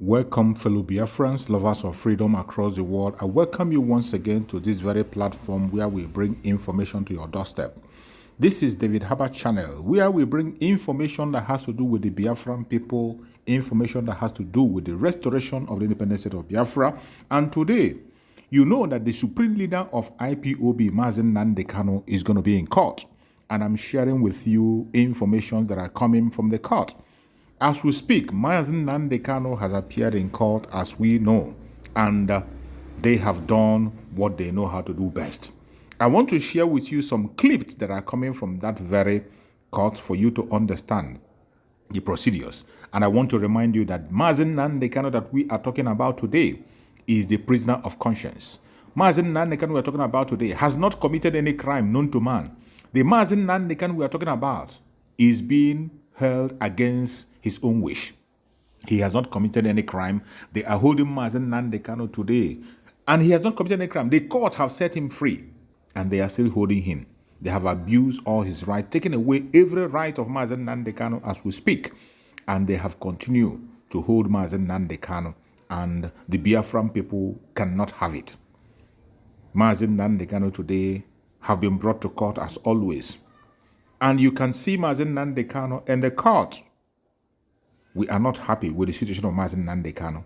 Welcome, fellow Biafrans, lovers of freedom across the world. I welcome you once again to this very platform where we bring information to your doorstep. This is David Herbert channel, where we bring information that has to do with the Biafran people, information that has to do with the restoration of the independent state of Biafra. And today, you know that the supreme leader of IPOB, Mazi Nnamdi Kanu, is going to be in court. And I'm sharing with you information that are coming from the court. As we speak, Mazi Nnamdi Kanu has appeared in court, as we know, and they have done what they know how to do best. I want to share with you some clips that are coming from that very court for you to understand the procedures. And I want to remind you that Mazi Nnamdi Kanu that we are talking about today is the prisoner of conscience. Mazi Nnamdi Kanu we are talking about today has not committed any crime known to man. The Mazi Nnamdi Kanu we are talking about is being held against his own wish. He has not committed any crime. They are holding Mazi Nnamdi Kanu today, and he has not committed any crime. The court have set him free, and they are still holding him. They have abused all his rights, taken away every right of Mazi Nnamdi Kanu as we speak, and they have continued to hold Mazi Nnamdi Kanu, and the Biafran people cannot have it. Mazi Nnamdi Kanu today have been brought to court as always. And you can see Mazi Nnamdi Kanu in the court. We are not happy with the situation of Mazi Nnamdi Kanu.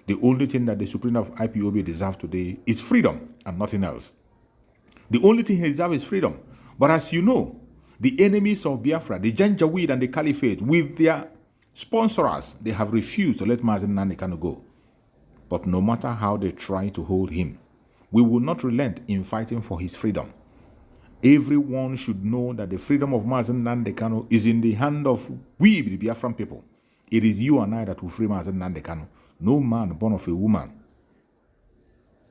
The only thing that the Supreme of IPOB deserves today is freedom and nothing else. The only thing he deserves is freedom. But as you know, the enemies of Biafra, the Janjaweed and the Caliphate, with their sponsors, they have refused to let Mazi Nnamdi Kanu go. But no matter how they try to hold him, we will not relent in fighting for his freedom. Everyone should know that the freedom of Mazi Nnamdi Kanu is in the hand of we, the Biafran people. It is you and I that will free Mazi Nnamdi Kanu. No man born of a woman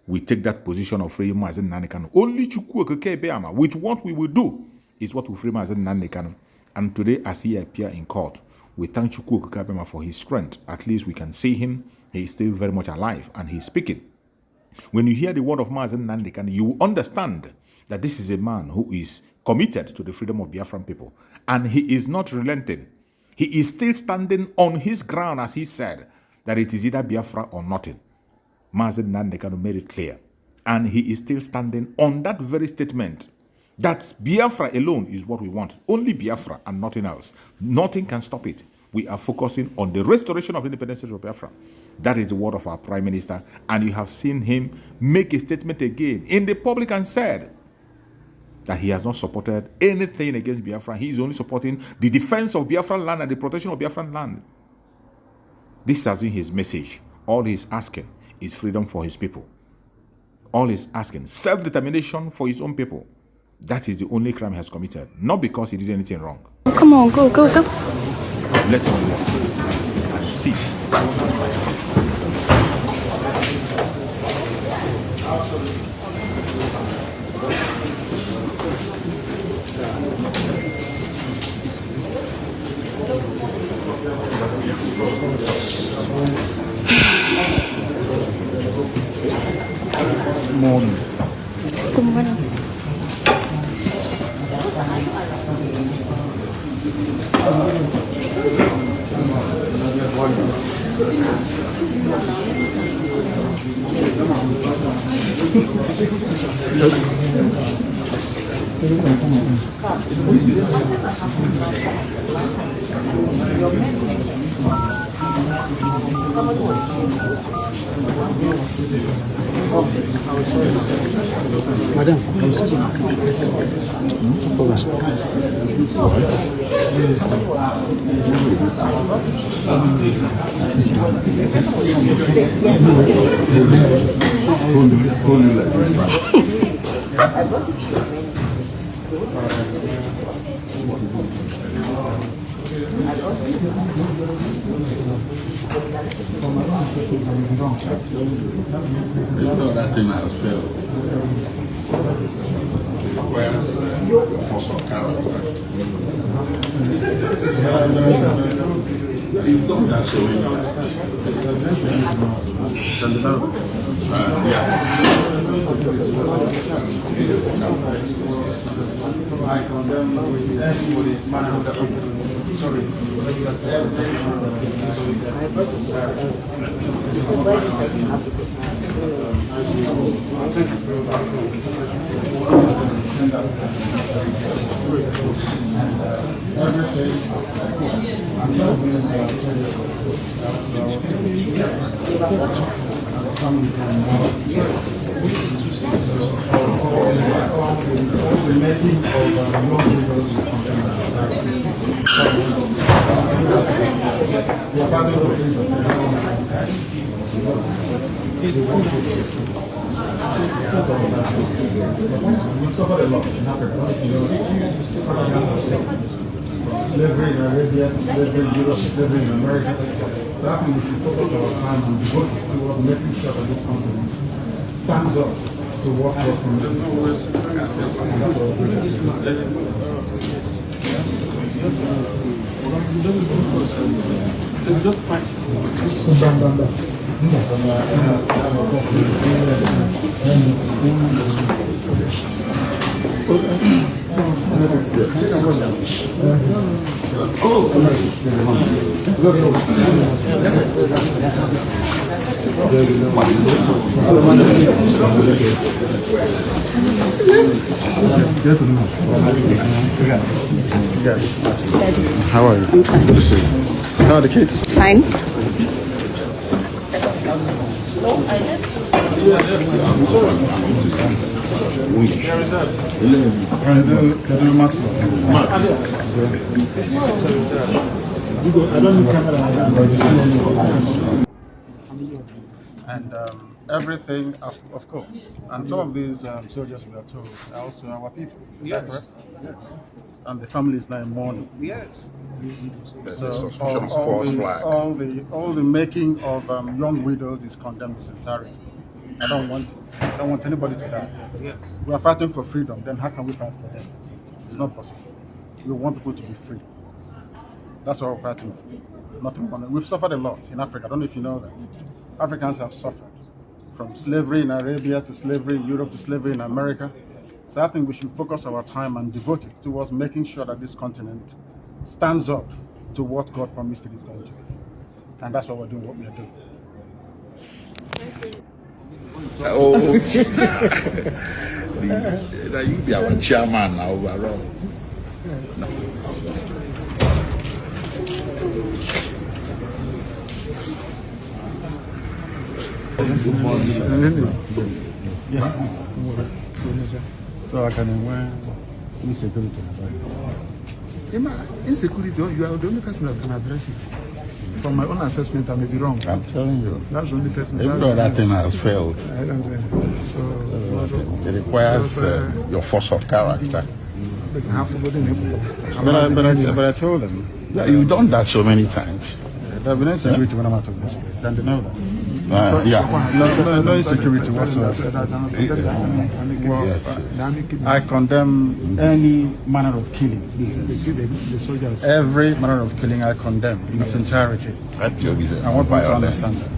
will take that position of freeing Mazi Nnamdi Kanu. Only Chukwu Beama, with what we will do, is what will free Mazi Nnamdi Kanu. And today, as he appears in court, we thank Chukwu Beama for his strength. At least we can see him. He is still very much alive and he is speaking. When you hear the word of Mazi Nnamdi Kanu, you will understand that this is a man who is committed to the freedom of Biafran people. And he is not relenting. He is still standing on his ground, as he said, that it is either Biafra or nothing. Mazi Nnamdi Kanu made it clear. And he is still standing on that very statement that Biafra alone is what we want. Only Biafra and nothing else. Nothing can stop it. We are focusing on the restoration of independence of Biafra. That is the word of our Prime Minister. And you have seen him make a statement again in the public and said that he has not supported anything against Biafra. He is only supporting the defense of Biafran land and the protection of Biafran land. This has been his message. All he is asking is freedom for his people. All he is asking, self-determination for his own people. That is the only crime he has committed. Not because he did anything wrong. Come on, go. Let us look and see. Morning. Good morning. Madam, You know that thing has failed. Requires force of character. You've done that so many times. I condemn anybody, man, Slavery in Arabia, slavery in Europe, slavery in America. So I think we should focus our time and devote towards making sure that this continent stands up to what we're How are you? I'm fine. Good to see you. How are the kids? Fine. And everything, of course. And some of these soldiers, we are told, are also our people. Yes. Correct? Yes. And the family is now in mourning. Yes. So all the making of young widows is condemned in its entirety. I don't want it. I don't want anybody to die. Yes. We are fighting for freedom. Then how can we fight for them? It's not possible. We want people to be free. That's what we're fighting for. Nothing more. We've suffered a lot in Africa. I don't know if you know that. Africans have suffered from slavery in Arabia to slavery in Europe to slavery in America. So I think we should focus our time and devote it towards making sure that this continent stands up to what God promised it is going to be. And that's what we're doing, what we are doing. Oh, you be our chairman now overall. Yeah. So I can wear insecurity. Insecurity, you are the only person that can address it. From my own assessment, I may be wrong. I'm telling you. That's the only person. Every other thing has failed. I don't say. So it requires your force of character. But I told them. Yeah, you've done that so many times. There'll be no insecurity when I'm out of this place. Then they know that. No insecurity whatsoever. I condemn any manner of killing. Every manner of killing I condemn in its entirety. I want people to understand that.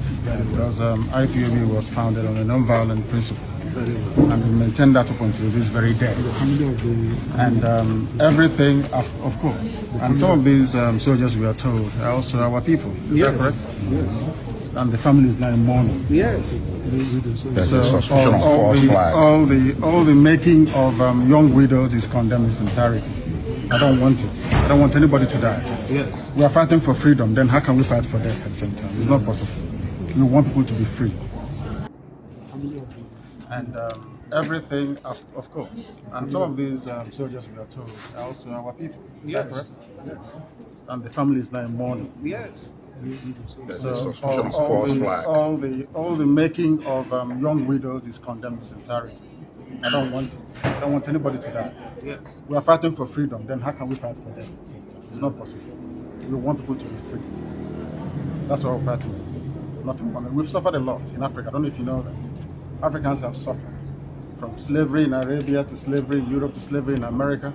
Because IPOB was founded on a non-violent principle. And we maintain that up until this very day. And everything, of course. And some of these soldiers, we are told, are also our people. Is that correct? Yes. And the family is now in mourning. Yes. So all the making of young widows is condemned in its entirety. I don't want it. I don't want anybody to die. Yes. We are fighting for freedom. Then how can we fight for death at the same time? It's not possible. We want people to be free. And everything, of course. And some of these soldiers, we are told, are also our people. Yes. Correct? Yes. And the family is now in mourning. Yes. So all the making of young widows is condemned in its entirety. I don't want it. I don't want anybody to die. Yes. We are fighting for freedom. Then how can we fight for them? It's not possible. We want people to be free. That's what we're fighting for. Nothing more. We've suffered a lot in Africa. I don't know if you know that. Africans have suffered from slavery in Arabia to slavery in Europe to slavery in America.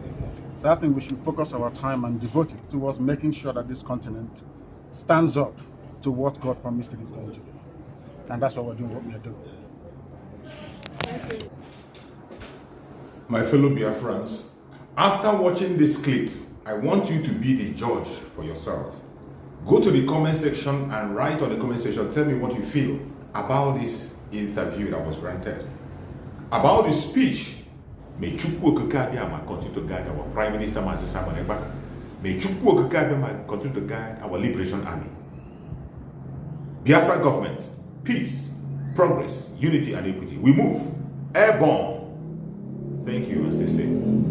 So I think we should focus our time and devote it towards making sure that this continent stands up to what God promised it is going to be. And that's what we're doing, what we are doing. My fellow Biafrans, after watching this clip, I want you to be the judge for yourself. Go to the comment section and write on the comment section, tell me what you feel about this interview that was granted. About the speech, may Chukwu Okeke continue to guide our Prime Minister Mazi Nnamdi Kanu. May Chukwu Okeke continue to guide our Liberation Army. Biafra government, peace, progress, unity and equity. We move airborne. Thank you and stay safe.